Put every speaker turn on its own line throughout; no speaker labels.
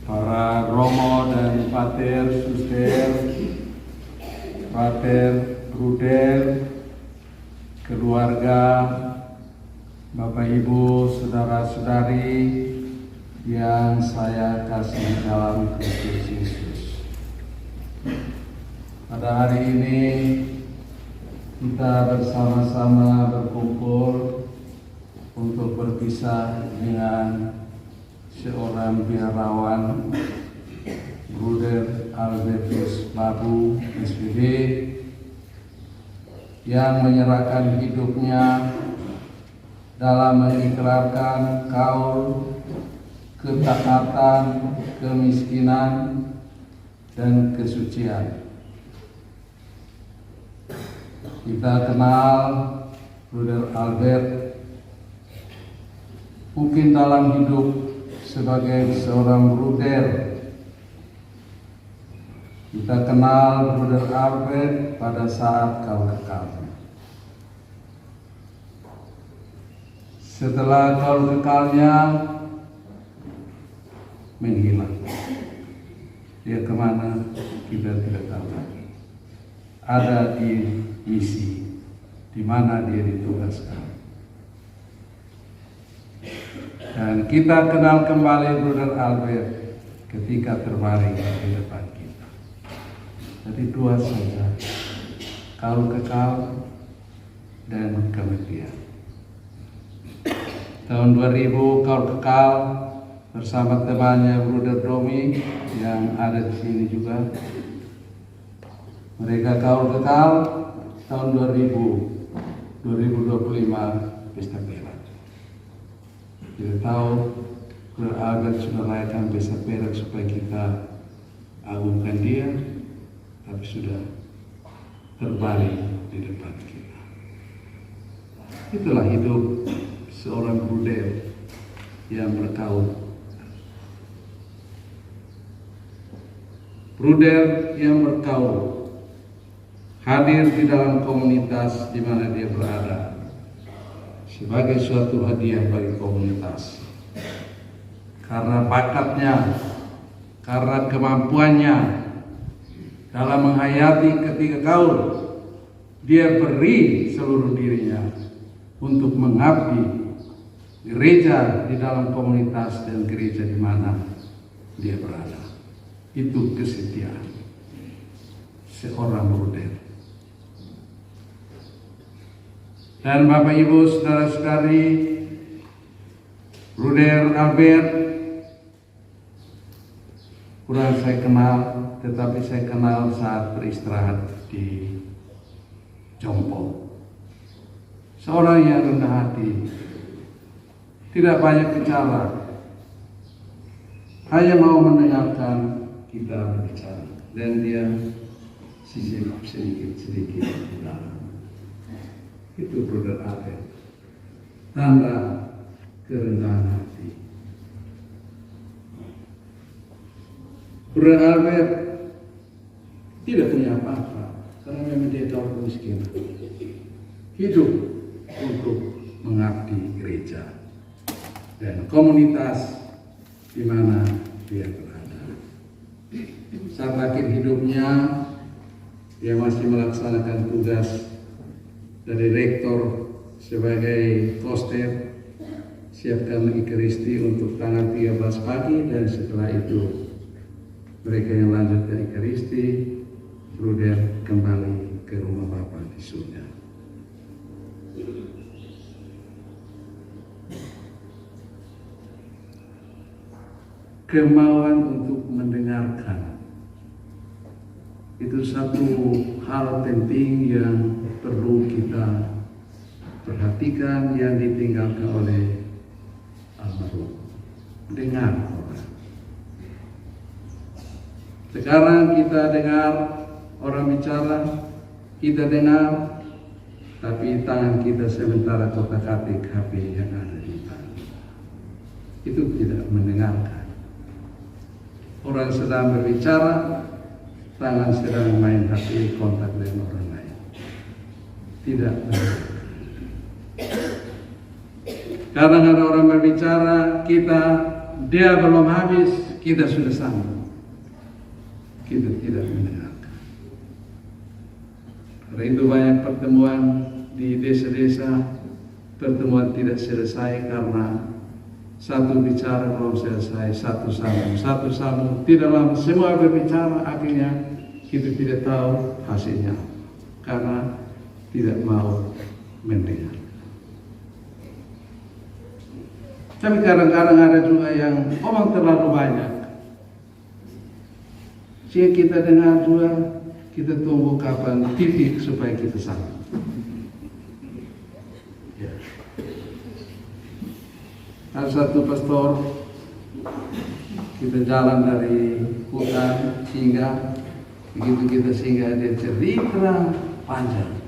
para romo dan pater, suster, pater, bruder, keluarga, Bapak Ibu, saudara-saudari yang saya kasih dalam Kristus Yesus. Pada hari ini kita bersama-sama berkumpul untuk berpisah dengan seorang biarawan, Bruder Albertus Babu SPB, yang menyerahkan hidupnya dalam mengikrarkan kaul ketaatan, kemiskinan, dan kesucian. Kita kenal Bruder Albert mungkin dalam hidup sebagai seorang bruder. Kita kenal Bruder Albert pada saat kaul kekal. Setelah kaul kekalnya menghilang, dia kemana kita tidak tahu. Ada di misi di mana dia ditugaskan. Dan kita kenal kembali Bruder Albert ketika terbaring di depan kita. Jadi dua saja, kaul kekal dan kematian. Tahun 2000 kaul kekal bersama temannya Bruder Domi yang ada di sini juga. Mereka kaul kekal tahun 2025 pesta perak. Kita tahu Bruder Albert sudah rayakan pesta perak supaya kita agungkan dia, tapi sudah terbalik di depan kita. Itulah hidup seorang bruder yang berkaul. Bruder yang berkaul hadir di dalam komunitas di mana dia berada sebagai suatu hadiah bagi komunitas. Karena bakatnya, karena kemampuannya dalam menghayati ketika kaul, dia beri seluruh dirinya untuk mengabdi gereja di dalam komunitas dan gereja di mana dia berada. Itu kesetiaan seorang bruder. Dan Bapak Ibu, saudara-saudari, Bruder Albert kurang saya kenal, tetapi saya kenal saat beristirahat di Jompo. Seorang yang rendah hati, tidak banyak bicara, hanya mau mendengarkan kita berbicara, dan dia sisip sedikit di dalam. Itu Bruder Albert, tanda kerendahan hati. Bruder Albert tidak punya apa-apa, karena memang dia tahu kemiskinan. Hidup untuk mengabdi gereja dan komunitas di mana dia berada. Saat akhir hidupnya, dia masih melaksanakan tugas dari rektor sebagai koster, siapkan Ekaristi untuk tanggal 13 pagi, dan setelah itu mereka yang lanjut dari Ekaristi, Bruder kembali ke rumah Bapa di surga. Kemauan untuk mendengarkan itu satu hal penting yang perlu kita perhatikan, yang ditinggalkan oleh almarhum. Dengar orang. Sekarang kita dengar orang bicara, kita dengar, tapi tangan kita sementara kotak-atik HP yang ada di tangan. Itu tidak mendengarkan. Orang sedang berbicara, tangan sedang main HP, kontak dengan orang lain. Tidak. Kadang ada orang berbicara, dia belum habis, kita sudah sama, kita tidak mendengarkan. Karena itu banyak pertemuan di desa-desa, pertemuan tidak selesai karena satu bicara belum selesai, satu sambung, tidak lama semua berbicara, akhirnya kita tidak tahu hasilnya karena tidak mau mendengar. Tapi kadang-kadang ada juga yang omong terlalu banyak. Jika kita dengar juga, kita tunggu kapan titik supaya kita sama. Ya. Ada satu pastor, kita jalan dari hutan singgah, begitu kita singgah dia cerita panjang.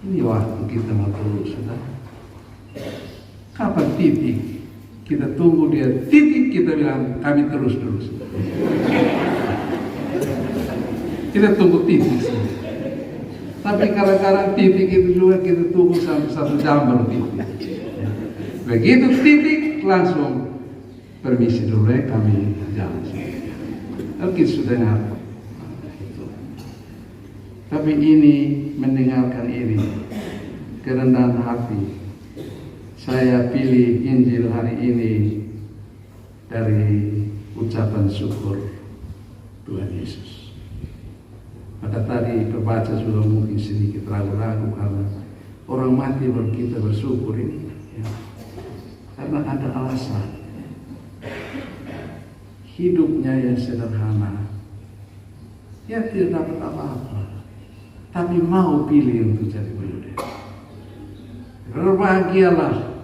Ini waktu kita mau terus, sudah. Kapan titik? Kita tunggu dia titik, kita bilang kami terus. Kita tunggu titik saja. Tapi kadang-kadang titik itu juga kita tunggu sampai 1 jam baru titik. Begitu titik langsung permisi dulu ya, kami jalan. Lalu kita sudah dengar. Tapi ini mendengarkan ini kerendahan hati. Saya pilih Injil hari ini dari ucapan syukur Tuhan Yesus. Maka tadi pembaca sudah mungkin sedikit ragu-ragu karena orang mati baru kita bersyukur ini. Ya. Karena ada alasan. Hidupnya yang sederhana. Dia tidak dapat apa-apa. Tapi mau pilih untuk jadi Buddha. Berbahagialah.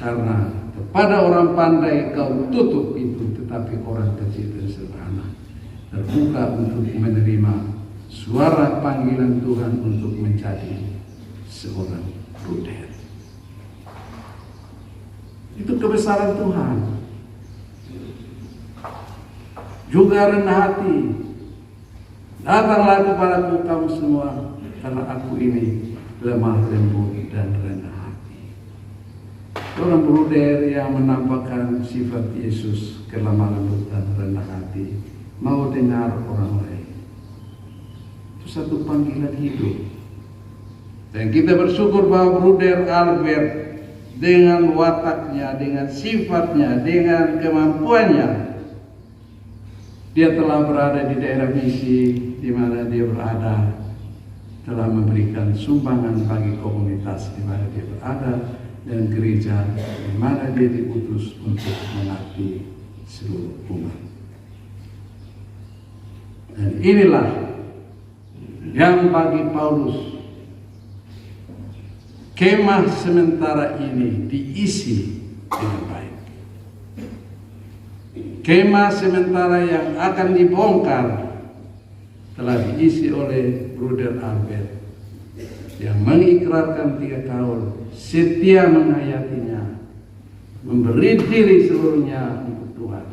Karena kepada orang pandai kau tutup itu, tetapi orang kecil dan sederhana terbuka untuk menerima suara panggilan Tuhan untuk menjadi seorang Buddha. Itu kebesaran Tuhan. Juga rendah hati. Datanglah kepadaku kamu semua, karena aku ini lemah lembut dan rendah hati. Orang bruder yang menampakkan sifat Yesus, kelemah lembut dan rendah hati, mau dengar orang lain. Itu satu panggilan hidup. Dan kita bersyukur bahwa bruder Albert dengan wataknya, dengan sifatnya, dengan kemampuannya, dia telah berada di daerah misi di mana dia berada, telah memberikan sumbangan bagi komunitas di mana dia berada dan gereja di mana dia diutus untuk mengabdi seluruh umat. Dan inilah yang bagi Paulus kemah sementara ini diisi dengan baik. Kemah sementara yang akan dibongkar telah diisi oleh Bruder Albert yang mengikrarkan 3 tahun setia menghayatinya, memberi diri seluruhnya untuk Tuhan.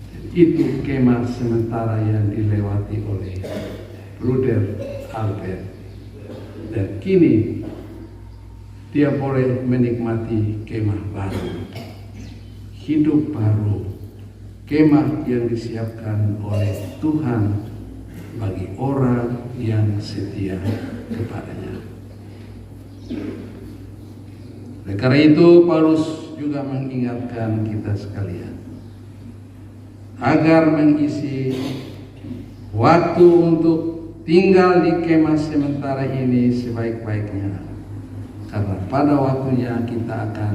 Dan itu kemah sementara yang dilewati oleh Bruder Albert. Dan kini dia boleh menikmati kemah baru, hidup baru, kemah yang disiapkan oleh Tuhan bagi orang yang setia kepadanya. Oleh karena itu Paulus juga mengingatkan kita sekalian agar mengisi waktu untuk tinggal di kemah sementara ini sebaik-baiknya, karena pada waktunya kita akan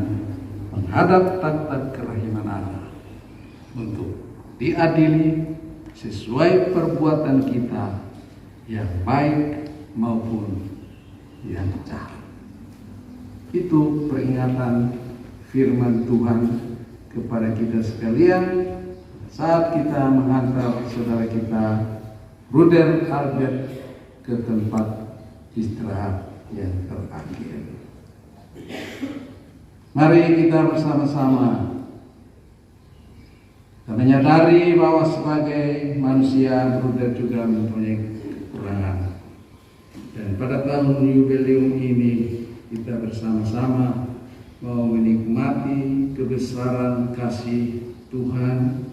menghadap takhta kerahiman Allah untuk diadili sesuai perbuatan kita yang baik maupun yang jahat. Itu peringatan firman Tuhan kepada kita sekalian saat kita menghantar saudara kita Bruder Albert ke tempat istirahat yang terakhir. Mari kita bersama-sama menyadari bahwa sebagai manusia Bruder juga mempunyai kekurangan. Dan pada tahun jubileum ini kita bersama-sama mau menikmati kebesaran kasih Tuhan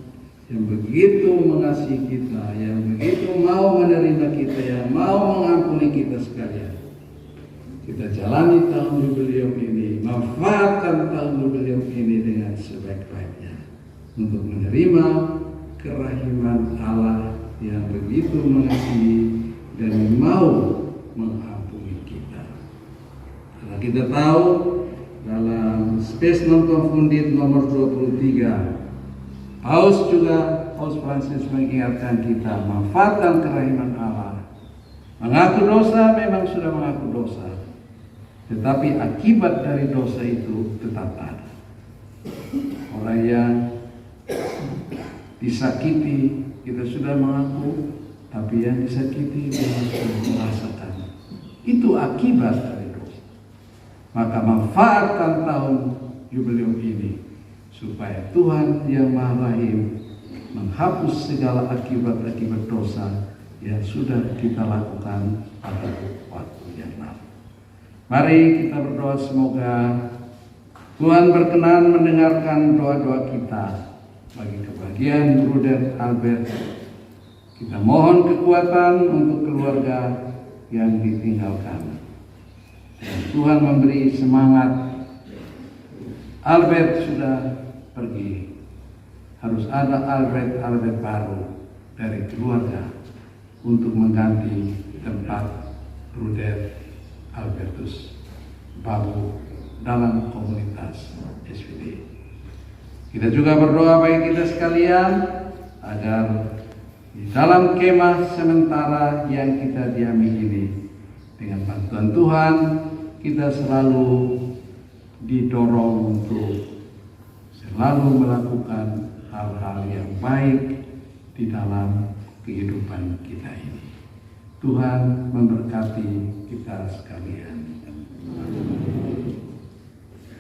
yang begitu mengasihi kita, yang begitu mau menerima kita, yang mau mengampuni kita sekalian. Kita jalani tahun jubileum ini, manfaatkan tahun jubileum ini dengan sebaik-baiknya untuk menerima kerahiman Allah yang begitu mengasihi dan mau mengampuni kita. Karena kita tahu dalam Spes Non Confundit nomor 23, Paus Francis mengingatkan kita, manfaatkan kerahiman Allah. Mengaku dosa memang sudah mengaku dosa, tetapi akibat dari dosa itu tetap ada. Orang yang disakiti kita sudah mengaku, tapi yang disakiti kita sudah merasakan. Itu akibat dari dosa. Maka manfaatkan tahun jubileum ini supaya Tuhan yang Maha Rahim menghapus segala akibat-akibat dosa yang sudah kita lakukan pada waktu yang lalu. Mari kita berdoa semoga Tuhan berkenan mendengarkan doa-doa kita bagi kebahagiaan Bruder Albert. Kita mohon kekuatan untuk keluarga yang ditinggalkan. Dan Tuhan memberi semangat. Albert sudah pergi. Harus ada Albert baru dari keluarga untuk mengganti tempat Bruder Albertus Babu dalam komunitas SVD. Kita juga berdoa bagi kita sekalian agar di dalam kemah sementara yang kita diami ini, dengan bantuan Tuhan kita selalu didorong untuk selalu melakukan hal-hal yang baik di dalam kehidupan kita ini. Tuhan memberkati kita sekalian.